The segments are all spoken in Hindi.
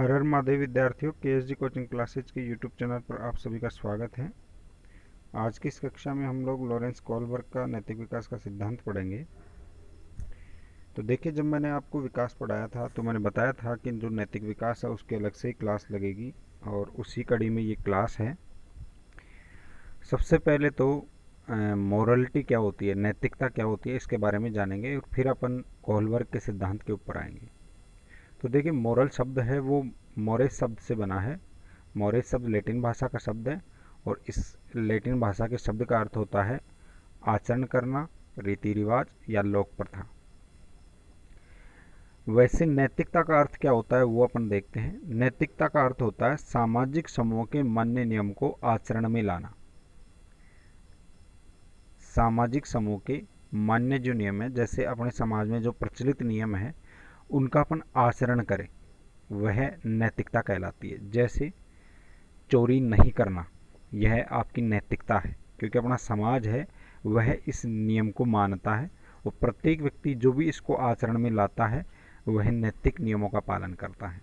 हर हर महादेव विद्यार्थियों, केएसजी कोचिंग क्लासेज के यूट्यूब चैनल पर आप सभी का स्वागत है। आज की इस कक्षा में हम लोग लॉरेंस कोहलबर्ग का नैतिक विकास का सिद्धांत पढ़ेंगे। तो देखिए, जब मैंने आपको विकास पढ़ाया था तो मैंने बताया था कि जो नैतिक विकास है उसके अलग से ही क्लास लगेगी और उसी कड़ी में ये क्लास है। सबसे पहले तो मोरलिटी क्या होती है, नैतिकता क्या होती है, इसके बारे में जानेंगे और फिर अपन कोहलबर्ग के सिद्धांत के ऊपर आएंगे। तो देखिए, मोरल शब्द है वो मोरेस शब्द से बना है। मोरेस शब्द लैटिन भाषा का शब्द है और इस लैटिन भाषा के शब्द का अर्थ होता है आचरण करना, रीति रिवाज या लोक प्रथा। वैसे नैतिकता का अर्थ क्या होता है वो अपन देखते हैं। नैतिकता का अर्थ होता है सामाजिक समूह के मान्य नियम को आचरण में लाना। सामाजिक समूह के मान्य जो नियम है, जैसे अपने समाज में जो प्रचलित नियम है उनका अपन आचरण करें, वह नैतिकता कहलाती है। जैसे चोरी नहीं करना, यह आपकी नैतिकता है, क्योंकि अपना समाज है वह इस नियम को मानता है और प्रत्येक व्यक्ति जो भी इसको आचरण में लाता है वह नैतिक नियमों का पालन करता है।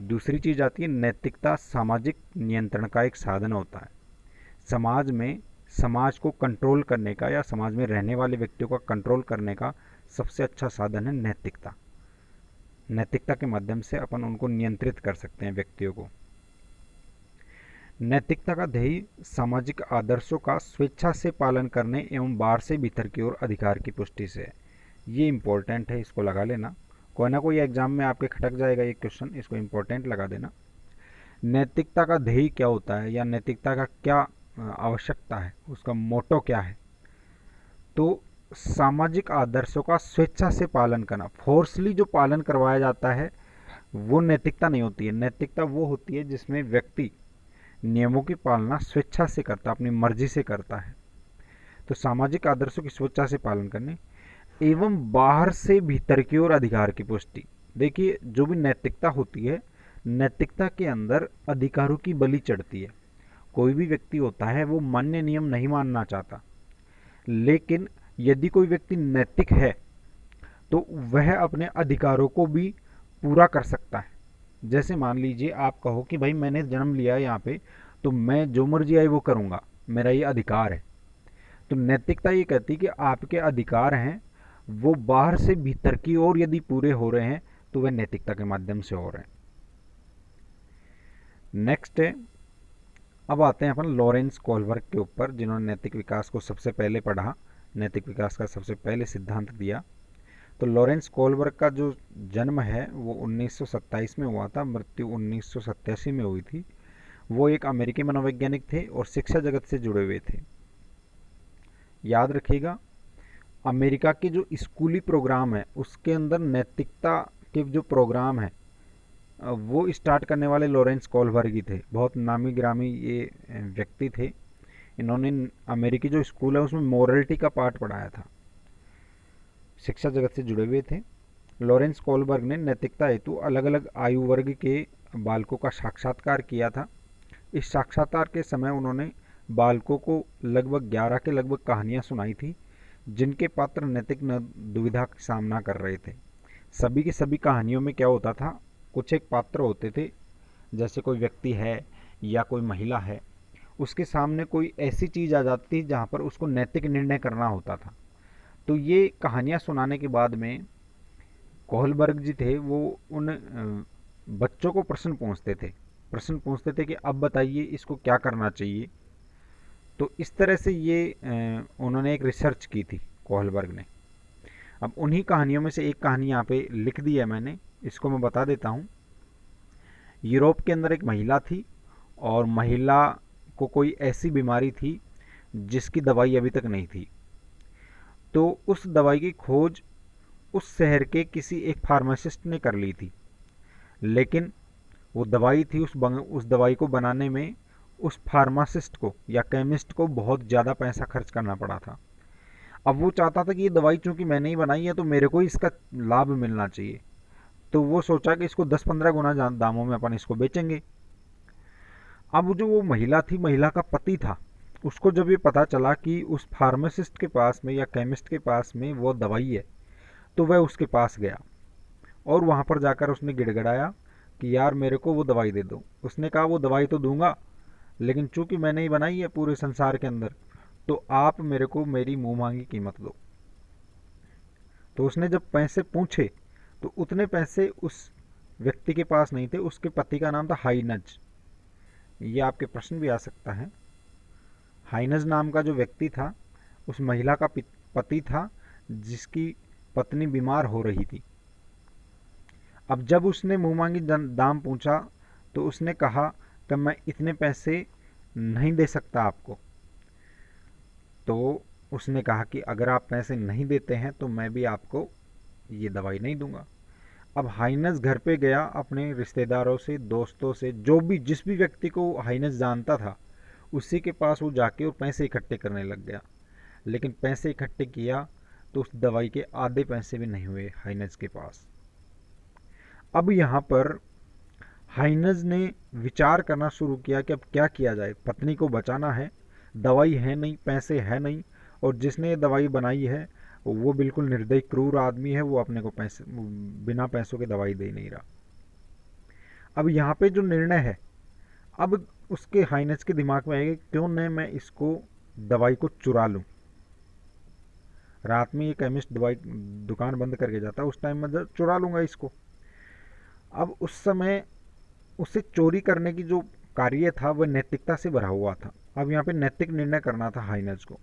दूसरी चीज आती है नैतिकता सामाजिक नियंत्रण का एक साधन होता है। समाज में समाज को कंट्रोल करने का या समाज में रहने वाले व्यक्तियों का कंट्रोल करने का सबसे अच्छा साधन है नैतिकता। नैतिकता के माध्यम से अपन उनको नियंत्रित कर सकते हैं, व्यक्तियों को। नैतिकता का ध्येय सामाजिक आदर्शों का स्वेच्छा से पालन करने एवं बाहर से भीतर की ओर अधिकार की पुष्टि से है। ये इंपॉर्टेंट है, इसको लगा लेना। कोई ना कोई एग्जाम में आपके खटक जाएगा ये क्वेश्चन, इसको इंपॉर्टेंट लगा देना। नैतिकता का ध्येय क्या होता है या नैतिकता का क्या आवश्यकता है, उसका मोटो क्या है? तो सामाजिक आदर्शों का स्वेच्छा से पालन करना। फोर्सली जो पालन करवाया जाता है वो नैतिकता नहीं होती है। नैतिकता वो होती है जिसमें व्यक्ति नियमों की पालना स्वेच्छा से करता, अपनी मर्जी से करता है। तो सामाजिक आदर्शों की स्वेच्छा से पालन करने एवं बाहर से भीतर की ओर अधिकार की पुष्टि। देखिए, जो भी नैतिकता होती है, नैतिकता के अंदर अधिकारों की बलि चढ़ती है। कोई भी व्यक्ति होता है वो मान्य नियम नहीं मानना चाहता, लेकिन यदि कोई व्यक्ति नैतिक है तो वह अपने अधिकारों को भी पूरा कर सकता है। जैसे मान लीजिए आप कहो कि भाई मैंने जन्म लिया है यहाँ पे, तो मैं जो मर्जी आए वो करूँगा, मेरा ये अधिकार है। तो नैतिकता ये कहती है कि आपके अधिकार हैं वो बाहर से भीतर की ओर यदि पूरे हो रहे हैं तो वह नैतिकता के माध्यम से हो रहे हैं। नेक्स्ट है, अब आते हैं अपन लॉरेंस कोहलबर्ग के ऊपर, जिन्होंने नैतिक विकास को सबसे पहले पढ़ा, नैतिक विकास का सबसे पहले सिद्धांत दिया। तो लॉरेंस कोहलबर्ग का जो जन्म है वो 1927 में हुआ था, मृत्यु 1987 में हुई थी। वो एक अमेरिकी मनोवैज्ञानिक थे और शिक्षा जगत से जुड़े हुए थे। याद रखिएगा, अमेरिका के जो स्कूली प्रोग्राम है उसके अंदर नैतिकता के जो प्रोग्राम है वो स्टार्ट करने वाले लॉरेंस कोहलबर्ग ही थे। बहुत नामी ग्रामी ये व्यक्ति थे। इन्होंने अमेरिकी जो स्कूल है उसमें मोरलिटी का पाठ पढ़ाया था, शिक्षा जगत से जुड़े हुए थे। लॉरेंस कोहलबर्ग ने नैतिकता हेतु अलग अलग आयु वर्ग के बालकों का साक्षात्कार किया था। इस साक्षात्कार के समय उन्होंने बालकों को लगभग 11 के लगभग कहानियाँ सुनाई थी, जिनके पात्र नैतिक दुविधा का सामना कर रहे थे। सभी की सभी कहानियों में क्या होता था, कुछ एक पात्र होते थे, जैसे कोई व्यक्ति है या कोई महिला है, उसके सामने कोई ऐसी चीज़ आ जाती थी जहाँ पर उसको नैतिक निर्णय करना होता था। तो ये कहानियाँ सुनाने के बाद में कोहलबर्ग जी थे वो उन बच्चों को प्रश्न पूछते थे कि अब बताइए इसको क्या करना चाहिए। तो इस तरह से ये उन्होंने एक रिसर्च की थी कोहलबर्ग ने। अब उन्हीं कहानियों में से एक कहानी यहाँ पे लिख दी है मैंने, इसको मैं बता देता हूँ। यूरोप के अंदर एक महिला थी और महिला को कोई ऐसी बीमारी थी जिसकी दवाई अभी तक नहीं थी। तो उस दवाई की खोज उस शहर के किसी एक फार्मासिस्ट ने कर ली थी, लेकिन वो दवाई थी, उस दवाई को बनाने में उस फार्मासिस्ट को या केमिस्ट को बहुत ज़्यादा पैसा खर्च करना पड़ा था। अब वो चाहता था कि ये दवाई चूंकि मैंने ही बनाई है तो मेरे को ही इसका लाभ मिलना चाहिए। तो वो सोचा कि इसको 10-15 गुना दामों में अपन इसको बेचेंगे। अब जो वो महिला थी, महिला का पति था, उसको जब ये पता चला कि उस फार्मासिस्ट के पास में या केमिस्ट के पास में वो दवाई है, तो वह उसके पास गया और वहाँ पर जाकर उसने गिड़गिड़ाया कि यार मेरे को वो दवाई दे दो। उसने कहा वो दवाई तो दूंगा, लेकिन चूंकि मैंने ही बनाई है पूरे संसार के अंदर, तो आप मेरे को मेरी मुंह मांगी कीमत दो। तो उसने जब पैसे पूछे तो उतने पैसे उस व्यक्ति के पास नहीं थे। उसके पति का नाम था हाइनज। ये आपके प्रश्न भी आ सकता है। हाइनज नाम का जो व्यक्ति था, उस महिला का पति था जिसकी पत्नी बीमार हो रही थी। अब जब उसने मुंह मांगी दाम पूछा तो उसने कहा कि मैं इतने पैसे नहीं दे सकता आपको। तो उसने कहा कि अगर आप पैसे नहीं देते हैं तो मैं भी आपको ये दवाई नहीं दूंगा। अब हाइनस घर पे गया, अपने रिश्तेदारों से, दोस्तों से, जो भी जिस भी व्यक्ति को हाइनस जानता था उसी के पास वो जाके और पैसे इकट्ठे करने लग गया। लेकिन पैसे इकट्ठे किया तो उस दवाई के आधे पैसे भी नहीं हुए हाइनस के पास। अब यहाँ पर हाइनस ने विचार करना शुरू किया कि अब क्या किया जाए। पत्नी को बचाना है, दवाई है नहीं, पैसे है नहीं, और जिसने ये दवाई बनाई है वो बिल्कुल निर्दयी क्रूर आदमी है, वो अपने को पैसे बिना पैसों के दवाई दे नहीं रहा। अब यहाँ पे जो निर्णय है, अब उसके हाइनस के दिमाग में आएगा क्यों न मैं इसको दवाई को चुरा लूं। रात में ये केमिस्ट दवाई दुकान बंद करके जाता है, उस टाइम में चुरा लूंगा इसको। अब उस समय उसे चोरी करने की जो कार्य था वह नैतिकता से भरा हुआ था। अब यहाँ पे नैतिक निर्णय करना था हाइनस को।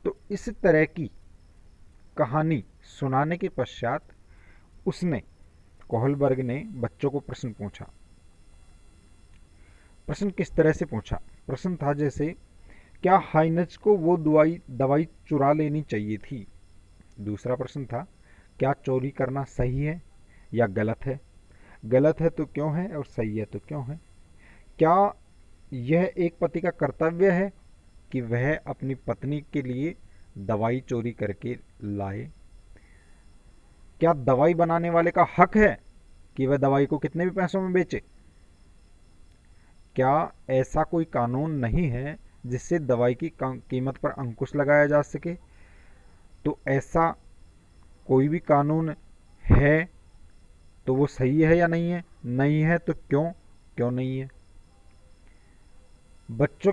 तो इस तरह की कहानी सुनाने के पश्चात उसने, कोहलबर्ग ने बच्चों को प्रश्न पूछा। प्रश्न किस तरह से पूछा? प्रश्न था जैसे, क्या हाइनस को वो दवाई चुरा लेनी चाहिए थी? दूसरा प्रश्न था, क्या चोरी करना सही है या गलत है? गलत है तो क्यों है, और सही है तो क्यों है? क्या यह एक पति का कर्तव्य है कि वह अपनी पत्नी के लिए दवाई चोरी करके लाए? क्या दवाई बनाने वाले का हक है कि वह दवाई को कितने भी पैसों में बेचे? क्या ऐसा कोई कानून नहीं है जिससे दवाई की कीमत पर अंकुश लगाया जा सके? तो ऐसा कोई भी कानून है तो वो सही है या नहीं है? नहीं है तो क्यों? क्यों नहीं है? बच्चों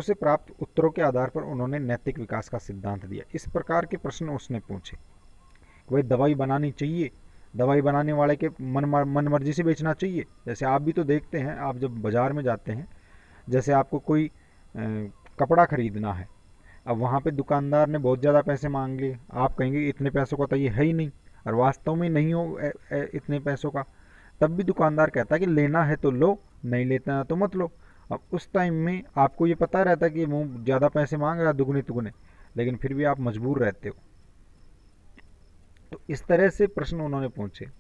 से प्राप्त उत्तरों के आधार पर उन्होंने नैतिक विकास का सिद्धांत दिया। इस प्रकार के प्रश्न उसने पूछे। वही दवाई बनानी चाहिए, दवाई बनाने वाले के मन मर्जी से बेचना चाहिए। जैसे आप भी तो देखते हैं, आप जब बाजार में जाते हैं, जैसे आपको कोई कपड़ा खरीदना है, अब वहाँ पे दुकानदार ने बहुत ज़्यादा पैसे मांग लिए, आप कहेंगे इतने पैसों का तो ये है ही नहीं, और वास्तव में नहीं हो इतने पैसों का, तब भी दुकानदार कहता है कि लेना है तो लो, नहीं लेना है तो मत लो। अब उस टाइम में आपको ये पता रहता है कि वो ज़्यादा पैसे मांग रहा है, दुगने तुगने, लेकिन फिर भी आप मजबूर रहते हो। तो इस तरह से प्रश्न उन्होंने पूछे।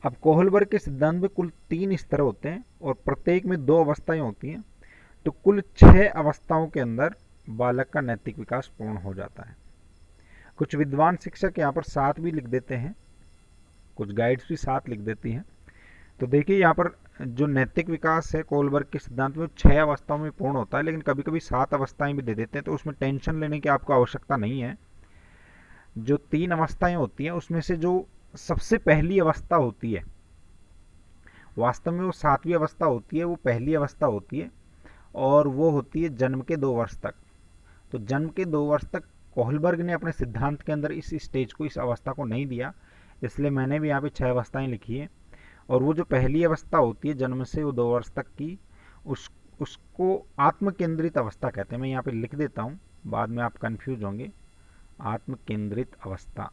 अब कोहलबर्ग के सिद्धांत में कुल 3 स्तर होते हैं और प्रत्येक में 2 अवस्थाएं होती हैं। तो कुल 6 अवस्थाओं के अंदर बालक का नैतिक विकास पूर्ण हो जाता है। कुछ विद्वान शिक्षक यहाँ पर 7 भी लिख देते हैं, कुछ गाइड्स भी 7 लिख देती हैं। तो देखिए यहाँ पर जो नैतिक विकास है कोहलबर्ग के सिद्धांत में 6 अवस्थाओं में पूर्ण होता है, लेकिन कभी कभी 7 अवस्थाएं भी दे देते हैं, तो उसमें टेंशन लेने की आपको आवश्यकता नहीं है। जो 3 अवस्थाएं होती हैं उसमें से जो सबसे पहली अवस्था होती है, वास्तव में वो 7वीं अवस्था होती है, वो पहली अवस्था होती है, और वो होती है जन्म के 2 वर्ष तक। तो जन्म के 2 वर्ष तक कोहलबर्ग ने अपने सिद्धांत के अंदर इस स्टेज को, इस अवस्था को नहीं दिया, इसलिए मैंने भी यहाँ पे 6 अवस्थाएं लिखी है। और वो जो पहली अवस्था होती है जन्म से वो 2 वर्ष तक की, उसको आत्म केंद्रित अवस्था कहते हैं। मैं यहाँ पे लिख देता हूँ, बाद में आप कंफ्यूज होंगे। आत्म केंद्रित अवस्था।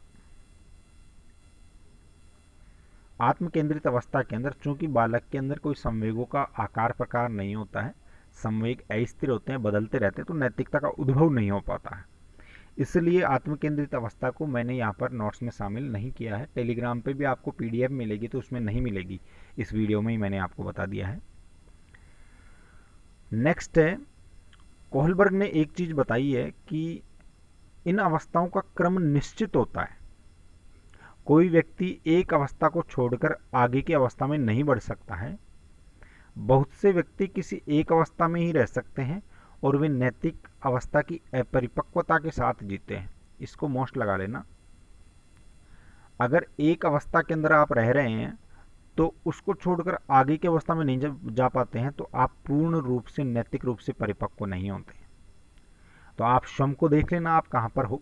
आत्म केंद्रित अवस्था के अंदर चूंकि बालक के अंदर कोई संवेगों का आकार प्रकार नहीं होता है, संवेग अस्थिर होते हैं, बदलते रहते हैं, तो नैतिकता का उद्भव नहीं हो पाता है। इसलिए आत्म केंद्रित अवस्था को मैंने यहाँ पर नोट्स में शामिल नहीं किया है। टेलीग्राम पे भी आपको पीडीएफ मिलेगी, तो उसमें नहीं मिलेगी, इस वीडियो में ही मैंने आपको बता दिया है। नेक्स्ट है, कोहलबर्ग ने एक चीज बताई है कि इन अवस्थाओं का क्रम निश्चित होता है। कोई व्यक्ति एक अवस्था को छोड़कर आगे की अवस्था में नहीं बढ़ सकता है। बहुत से व्यक्ति किसी एक अवस्था में ही रह सकते हैं और वे नैतिक अवस्था की अपरिपक्वता के साथ जीते हैं। इसको मोस्ट लगा लेना। अगर एक अवस्था के अंदर आप रह रहे हैं तो उसको छोड़कर आगे की अवस्था में नहीं जा पाते हैं तो आप पूर्ण रूप से नैतिक रूप से परिपक्व नहीं होते। तो आप स्वयं को देख लेना, आप कहां पर हो।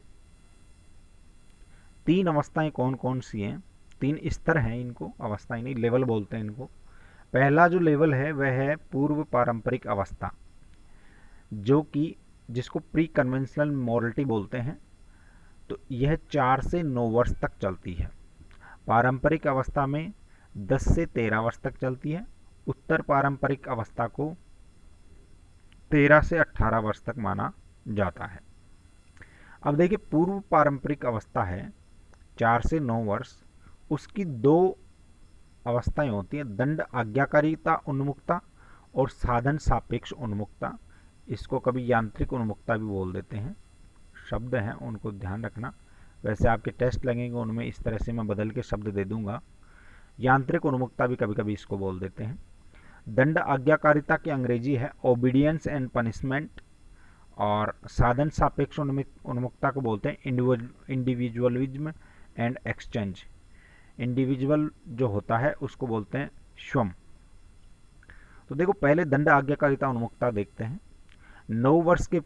3 अवस्थाएं कौन कौन सी हैं, 3 स्तर हैं, इनको अवस्थाएं नहीं लेवल बोलते हैं इनको। पहला जो लेवल है वह है पूर्व पारंपरिक अवस्था, जो कि जिसको प्री कन्वेंशनल मॉरलिटी बोलते हैं। तो यह 4 से 9 वर्ष तक चलती है। पारंपरिक अवस्था में 10 से 13 वर्ष तक चलती है। उत्तर पारंपरिक अवस्था को 13 से 18 वर्ष तक माना जाता है। अब देखिए, पूर्व पारंपरिक अवस्था है 4 से 9 वर्ष, उसकी 2 अवस्थाएं होती हैं, दंड आज्ञाकारिता उन्मुक्ता और साधन सापेक्ष उन्मुक्ता। इसको कभी यांत्रिक उन्मुक्ता भी बोल देते हैं, शब्द हैं उनको ध्यान रखना। वैसे आपके टेस्ट लगेंगे उनमें इस तरह से मैं बदल के शब्द दे दूंगा। यांत्रिक उन्मुक्ता भी कभी कभी इसको बोल देते हैं। दंड आज्ञाकारिता की अंग्रेजी है ओबीडियंस एंड पनिशमेंट, और साधन सापेक्ष उन्मुक्ता को बोलते हैं इंडिविजुअलिज्म एंड एक्सचेंज। इंडिविजुअल जो होता है उसको बोलते हैं स्वयं। तो देखो, पहले दंड आज्ञाकारिता उन्मुक्ता देखते हैं। 9 वर्ष के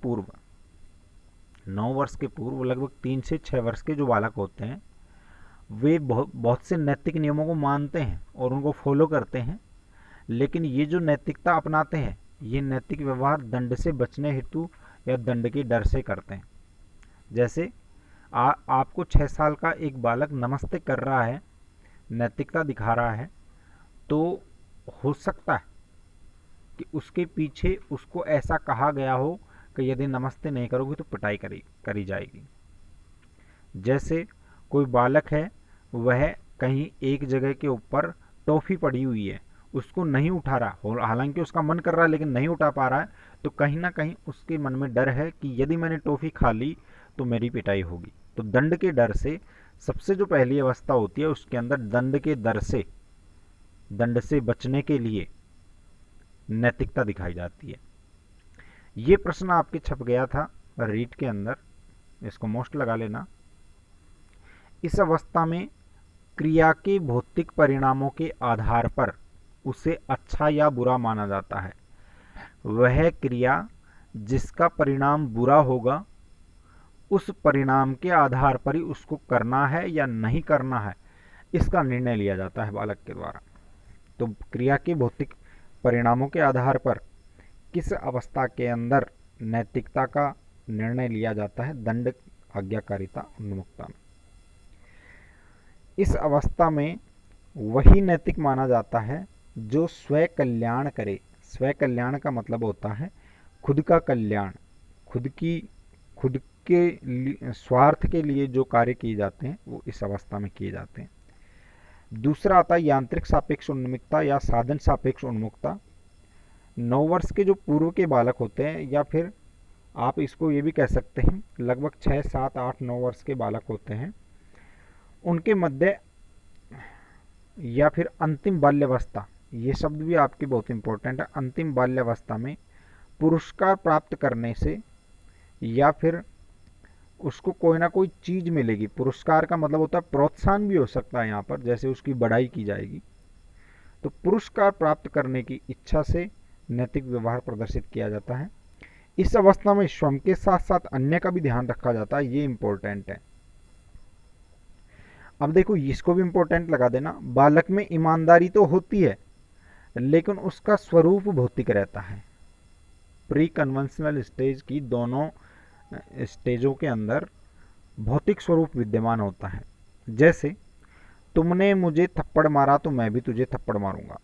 पूर्व लगभग 3 से 6 वर्ष के जो बालक होते हैं वे बहुत से नैतिक नियमों को मानते हैं और उनको फॉलो करते हैं, लेकिन ये जो नैतिकता अपनाते हैं ये नैतिक व्यवहार दंड से बचने हेतु या दंड के डर से करते हैं। जैसे आपको 6 साल का एक बालक नमस्ते कर रहा है, नैतिकता दिखा रहा है, तो हो सकता है कि उसके पीछे उसको ऐसा कहा गया हो कि यदि नमस्ते नहीं करोगे तो पिटाई करी जाएगी। जैसे कोई बालक है, वह कहीं एक जगह के ऊपर टॉफी पड़ी हुई है, उसको नहीं उठा रहा, हालांकि उसका मन कर रहा है लेकिन नहीं उठा पा रहा है, तो कहीं ना कहीं उसके मन में डर है कि यदि मैंने टॉफी खा ली तो मेरी पिटाई होगी। तो दंड के डर से सबसे जो पहली अवस्था होती है उसके अंदर दंड के डर से, दंड से बचने के लिए नैतिकता दिखाई जाती है। ये प्रश्न आपके छप गया था रीट के अंदर, इसको मोस्ट लगा लेना। इस अवस्था में क्रिया के भौतिक परिणामों के आधार पर उसे अच्छा या बुरा माना जाता है। वह क्रिया जिसका परिणाम बुरा होगा उस परिणाम के आधार पर ही उसको करना है या नहीं करना है, इसका निर्णय लिया जाता है बालक के द्वारा। तो क्रिया के भौतिक परिणामों के आधार पर किस अवस्था के अंदर नैतिकता का निर्णय लिया जाता है, दंड आज्ञाकारिता उन्मुक्ता में। इस अवस्था में वही नैतिक माना जाता है जो स्वयं कल्याण करे। स्वयं कल्याण का मतलब होता है खुद का कल्याण, खुद के स्वार्थ के लिए जो कार्य किए जाते हैं वो इस अवस्था में किए जाते हैं। दूसरा आता है यांत्रिक सापेक्ष उन्मुक्ता या साधन सापेक्ष उन्मुक्ता। 9 वर्ष के जो पूर्व के बालक होते हैं, या फिर आप इसको ये भी कह सकते हैं लगभग 6, 7, 8, 9 वर्ष के बालक होते हैं, उनके मध्य या फिर अंतिम बाल्यावस्था, ये शब्द भी आपके बहुत इंपॉर्टेंट है। अंतिम बाल्यावस्था में पुरस्कार प्राप्त करने से या फिर उसको कोई ना कोई चीज मिलेगी। पुरस्कार का मतलब होता है प्रोत्साहन भी हो सकता है यहाँ पर, जैसे उसकी बढ़ाई की जाएगी। तो पुरस्कार प्राप्त करने की इच्छा से नैतिक व्यवहार प्रदर्शित किया जाता है। इस अवस्था में स्वयं के साथ साथ अन्य का भी ध्यान रखा जाता है, ये इंपॉर्टेंट है। अब देखो, इसको भी इंपॉर्टेंट लगा देना। बालक में ईमानदारी तो होती है लेकिन उसका स्वरूप भौतिक रहता है। प्री कन्वेंशनल स्टेज की दोनों स्टेजों के अंदर भौतिक स्वरूप विद्यमान होता है। जैसे तुमने मुझे थप्पड़ मारा तो मैं भी तुझे थप्पड़ मारूंगा।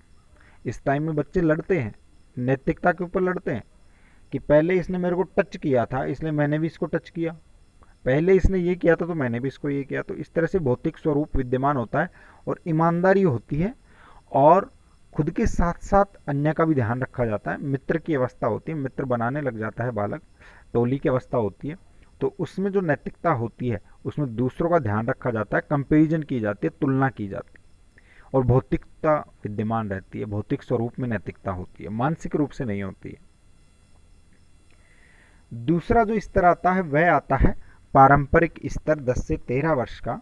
इस टाइम में बच्चे लड़ते हैं, नैतिकता के ऊपर लड़ते हैं कि पहले इसने मेरे को टच किया था इसलिए मैंने भी इसको टच किया, पहले इसने ये किया था तो मैंने भी इसको ये किया। तो इस तरह से भौतिक स्वरूप विद्यमान होता है और ईमानदारी होती है, और खुद के साथ साथ अन्य का भी ध्यान रखा जाता है। मित्र की अवस्था होती है, मित्र बनाने लग जाता है बालक, टोली की अवस्था होती है। तो उसमें जो नैतिकता होती है उसमें दूसरों का ध्यान रखा जाता है, कंपैरिजन की जाती है, तुलना की जाती है, और भौतिकता विद्यमान रहती है। भौतिक स्वरूप में नैतिकता होती है, मानसिक रूप से नहीं होती है। दूसरा जो स्तर आता है वह आता है पारंपरिक स्तर 10 से 13 वर्ष का।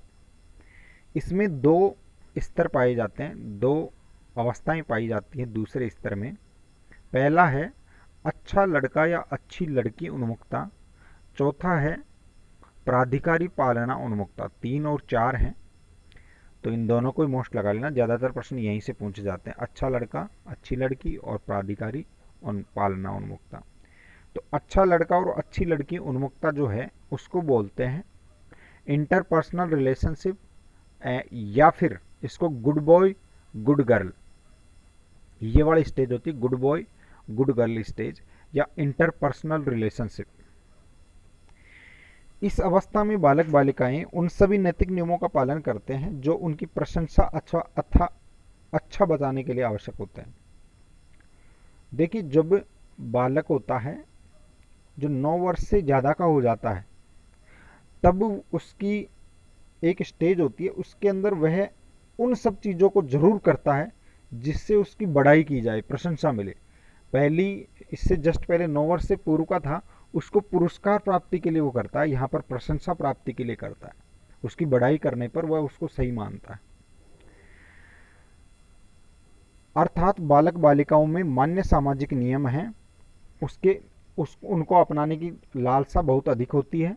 इसमें दो स्तर पाए जाते हैं, दो अवस्थाएं पाई जाती हैं दूसरे स्तर में। पहला है अच्छा लड़का या अच्छी लड़की उन्मुखता, चौथा है प्राधिकारी पालना उन्मुखता। 3 और 4 हैं, तो इन दोनों को ही मोस्ट लगा लेना, ज़्यादातर प्रश्न यहीं से पूछे जाते हैं, अच्छा लड़का, अच्छी लड़की और प्राधिकारी पालना उन्मुखता। तो अच्छा लड़का और अच्छी लड़की उन्मुखता जो है उसको बोलते हैं इंटरपर्सनल रिलेशनशिप, या फिर इसको गुड बॉय गुड गर्ल, ये वाली स्टेज होती है, good boy good girl stage या इंटरपर्सनल रिलेशनशिप। इस अवस्था में बालक बालिकाएं उन सभी नैतिक नियमों का पालन करते हैं जो उनकी प्रशंसा अथवा अच्छा बताने के लिए आवश्यक होते हैं। देखिए, जब बालक होता है जो 9 वर्ष से ज़्यादा का हो जाता है, तब उसकी एक स्टेज होती है, उसके अंदर वह उन सब चीज़ों को जरूर करता है जिससे उसकी बड़ाई की जाए, प्रशंसा मिले। पहली, इससे जस्ट पहले 9 वर्ष से पूर्व का था, उसको पुरस्कार प्राप्ति के लिए वो करता है, यहाँ पर प्रशंसा प्राप्ति के लिए करता है, उसकी बड़ाई करने पर वह उसको सही मानता है। अर्थात बालक बालिकाओं में मान्य सामाजिक नियम हैं, उनको अपनाने की लालसा बहुत अधिक होती है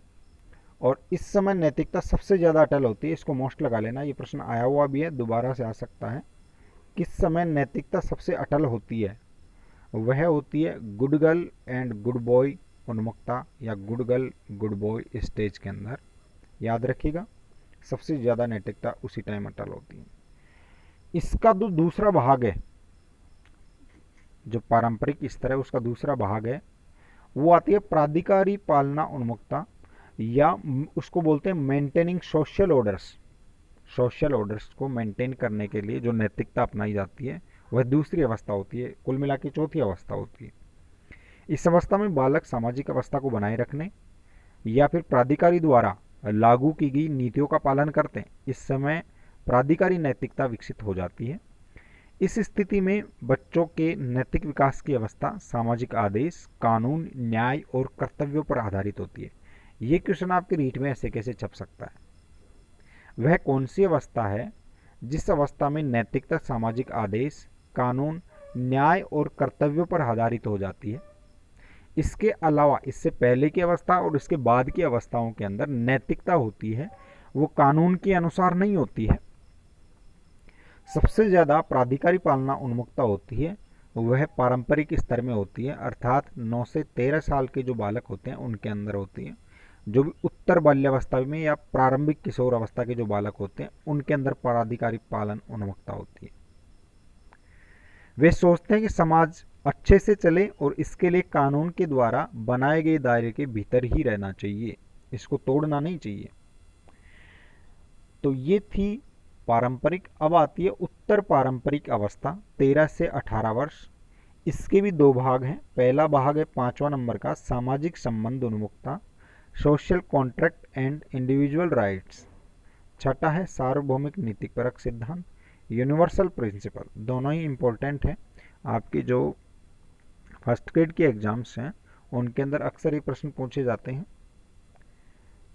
और इस समय नैतिकता सबसे ज़्यादा अटल होती है। इसको मोस्ट लगा लेना, ये प्रश्न आया हुआ भी है, दोबारा से आ सकता है। किस समय नैतिकता सबसे अटल होती है? वह होती है good girl and good boy उन्मुखता या good girl good boy stage के अंदर। याद रखिएगा, सबसे ज़्यादा नैतिकता उसी टाइम अटल होती है। इसका जो दूसरा भाग है, जो पारंपरिक स्तर है उसका दूसरा भाग है, वो आती है प्राधिकारी पालना उन्मुखता, या उसको बोलते हैं maintaining social orders. Social orders को मेंटेन करने के लिए जो नैतिकता अपनाई जाती है वह दूसरी अवस्था होती है, कुल मिला के चौथी अवस्था होती है। इस अवस्था में बालक सामाजिक अवस्था को बनाए रखने या फिर प्राधिकारी द्वारा लागू की गई नीतियों का पालन करते हैं। इस समय प्राधिकारी नैतिकता विकसित हो जाती है। इस स्थिति में बच्चों के नैतिक विकास की अवस्था सामाजिक आदेश, कानून, न्याय और कर्तव्यों पर आधारित होती है। ये क्वेश्चन आपके रीट में ऐसे कैसे छप सकता है? वह कौन सी अवस्था है जिस अवस्था में नैतिकता सामाजिक आदेश, कानून, न्याय और कर्तव्यों पर आधारित हो जाती है? इसके अलावा इससे पहले की अवस्था और इसके बाद की अवस्थाओं के अंदर नैतिकता होती है वो कानून के अनुसार नहीं होती है। सबसे ज़्यादा प्राधिकारी पालना उन्मुखता होती है वह पारंपरिक स्तर में होती है, अर्थात 9 से 13 साल के जो बालक होते हैं उनके अंदर होती है। जो भी उत्तर बाल्यावस्था में या प्रारंभिक किशोर अवस्था के जो बालक होते हैं उनके अंदर प्राधिकारी पालन उन्मुखता होती है। वे सोचते हैं कि समाज अच्छे से चले और इसके लिए कानून के द्वारा बनाए गए दायरे के भीतर ही रहना चाहिए, इसको तोड़ना नहीं चाहिए। तो ये थी पारंपरिक। अब आती है उत्तर पारंपरिक अवस्था 13 से 18 वर्ष। इसके भी 2 भाग हैं। पहला भाग है 5वां नंबर का सामाजिक संबंध उन्मुखता, social contract and individual rights. छठा है सार्वभौमिक नीतिपरक सिद्धांत, यूनिवर्सल प्रिंसिपल। दोनों ही इंपॉर्टेंट हैं, आपकी जो फर्स्ट ग्रेड के एग्जाम्स हैं उनके अंदर अक्सर ये प्रश्न पूछे जाते हैं।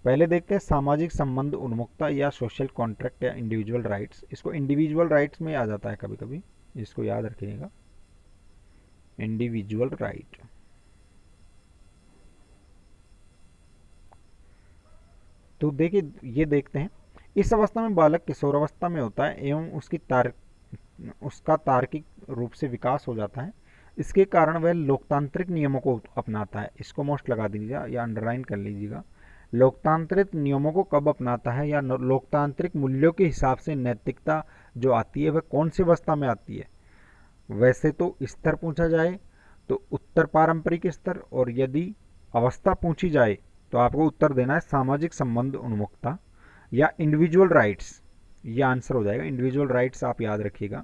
पहले देखते हैं सामाजिक संबंध उन्मुखता या सोशल कॉन्ट्रैक्ट या इंडिविजुअल राइट्स। इसको इंडिविजुअल राइट्स में आ जाता है कभी कभी, इसको याद रखिएगा, इंडिविजुअल राइट। तो देखिए, ये देखते हैं इस अवस्था में बालक किशोरावस्था में होता है एवं उसका तार्किक रूप से विकास हो जाता है। इसके कारण वह लोकतांत्रिक नियमों को अपनाता है। इसको मोस्ट लगा दीजिएगा या अंडरलाइन कर लीजिएगा। लोकतांत्रिक नियमों को कब अपनाता है या लोकतांत्रिक मूल्यों के हिसाब से नैतिकता जो आती है वह कौन सी अवस्था में आती है? वैसे तो स्तर पूछा जाए तो उत्तर पारंपरिक स्तर, और यदि अवस्था पूछी जाए तो आपको उत्तर देना है सामाजिक संबंध उन्मुखता या इंडिविजुअल राइट्स। ये आंसर हो जाएगा, इंडिविजुअल राइट्स आप याद रखिएगा।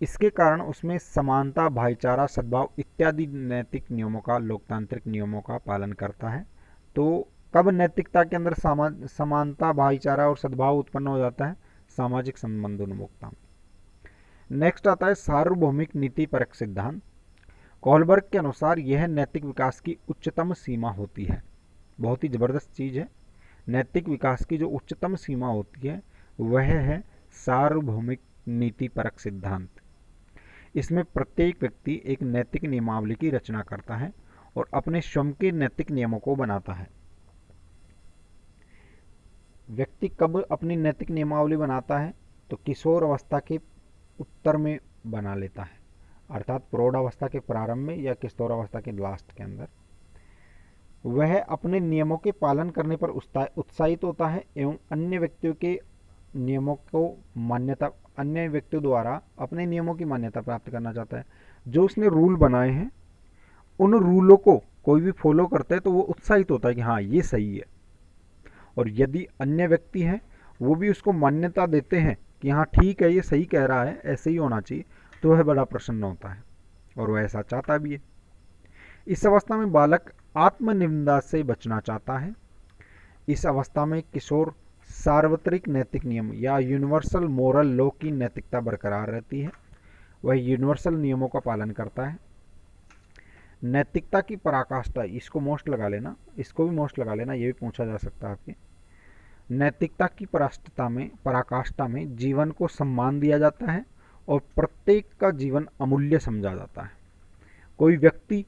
इसके कारण उसमें समानता, भाईचारा, सद्भाव इत्यादि नैतिक नियमों का, लोकतांत्रिक नियमों का पालन करता है। तो कब नैतिकता के अंदर समानता, भाईचारा और सद्भाव उत्पन्न हो जाता है? सामाजिक संबंध उन्मुखता में। नेक्स्ट आता है सार्वभौमिक नीतिपरक सिद्धांत। कोहलबर्ग के अनुसार यह नैतिक विकास की उच्चतम सीमा होती है। बहुत ही जबरदस्त चीज है। नैतिक विकास की जो उच्चतम सीमा होती है वह है सार्वभौमिक नीतिपरक सिद्धांत। इसमें प्रत्येक व्यक्ति एक नैतिक नियमावली की रचना करता है और अपने स्वयं के नैतिक नियमों को बनाता है। व्यक्ति कब अपनी नैतिक नियमावली बनाता है? तो किशोर अवस्था के उत्तर में बना लेता है, अर्थात प्रौढ़ अवस्था के प्रारंभ में या किशोर अवस्था के लास्ट के अंदर। वह अपने नियमों के पालन करने पर उत्साहित होता है एवं अन्य व्यक्तियों के नियमों को मान्यता, अन्य व्यक्तियों द्वारा अपने नियमों की मान्यता प्राप्त करना चाहता है। जो उसने रूल बनाए हैं उन रूलों को कोई भी फॉलो करता है तो वो उत्साहित होता है कि हाँ ये सही है, और यदि अन्य व्यक्ति हैं वो भी उसको मान्यता देते हैं कि हाँ ठीक है ये सही कह रहा है, ऐसे ही होना चाहिए, तो वह बड़ा प्रसन्न होता है और वह ऐसा चाहता भी है। इस अवस्था में बालक आत्मनिंदा से बचना चाहता है। इस अवस्था में किशोर सार्वत्रिक नैतिक नियम या यूनिवर्सल मोरल लॉ की नैतिकता बरकरार रहती है, वह यूनिवर्सल नियमों का पालन करता है। नैतिकता की पराकाष्ठा, इसको मोस्ट लगा लेना, इसको भी मोस्ट लगा लेना, ये भी पूछा जा सकता है आपके। नैतिकता की पराकाष्ठा में जीवन को सम्मान दिया जाता है और प्रत्येक का जीवन अमूल्य समझा जाता है। कोई व्यक्ति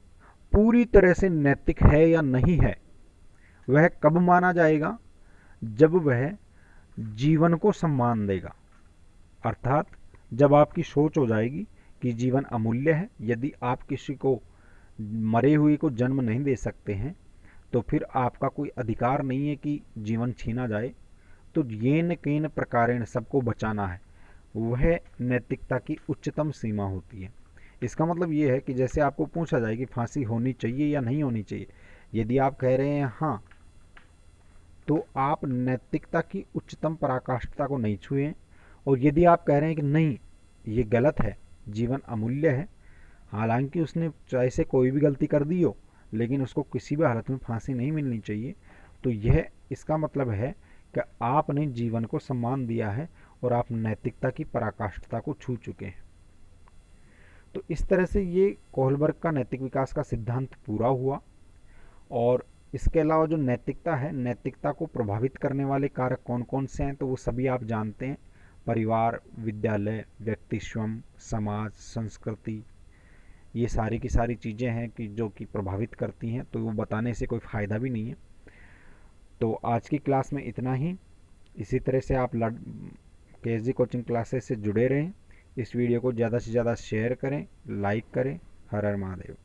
पूरी तरह से नैतिक है या नहीं है वह कब माना जाएगा? जब वह जीवन को सम्मान देगा, अर्थात जब आपकी सोच हो जाएगी कि जीवन अमूल्य है, यदि आप किसी को मरे हुए को जन्म नहीं दे सकते हैं तो फिर आपका कोई अधिकार नहीं है कि जीवन छीना जाए, तो येन केन प्रकारेण सबको बचाना है, वह नैतिकता की उच्चतम सीमा होती है। इसका मतलब ये है कि जैसे आपको पूछा जाए कि फांसी होनी चाहिए या नहीं होनी चाहिए, यदि आप कह रहे हैं हाँ, तो आप नैतिकता की उच्चतम पराकाष्ठा को नहीं छुए, और यदि आप कह रहे हैं कि नहीं ये गलत है, जीवन अमूल्य है, हालांकि उसने चाहे से कोई भी गलती कर दी हो लेकिन उसको किसी भी हालत में फांसी नहीं मिलनी चाहिए, तो यह इसका मतलब है कि आपने जीवन को सम्मान दिया है और आप नैतिकता की पराकाष्ठता को छू चुके हैं। तो इस तरह से ये कोहलबर्ग का नैतिक विकास का सिद्धांत पूरा हुआ। और इसके अलावा जो नैतिकता है, नैतिकता को प्रभावित करने वाले कारक कौन कौन से हैं तो वो सभी आप जानते हैं। परिवार, विद्यालय, व्यक्ति स्वयं, समाज, संस्कृति, ये सारी की सारी चीज़ें हैं कि जो कि प्रभावित करती हैं, तो वो बताने से कोई फ़ायदा भी नहीं है। तो आज की क्लास में इतना ही। इसी तरह से आप KSG कोचिंग क्लासेस से जुड़े रहें। इस वीडियो को ज़्यादा से ज़्यादा शेयर करें, लाइक करें। हर हर महादेव।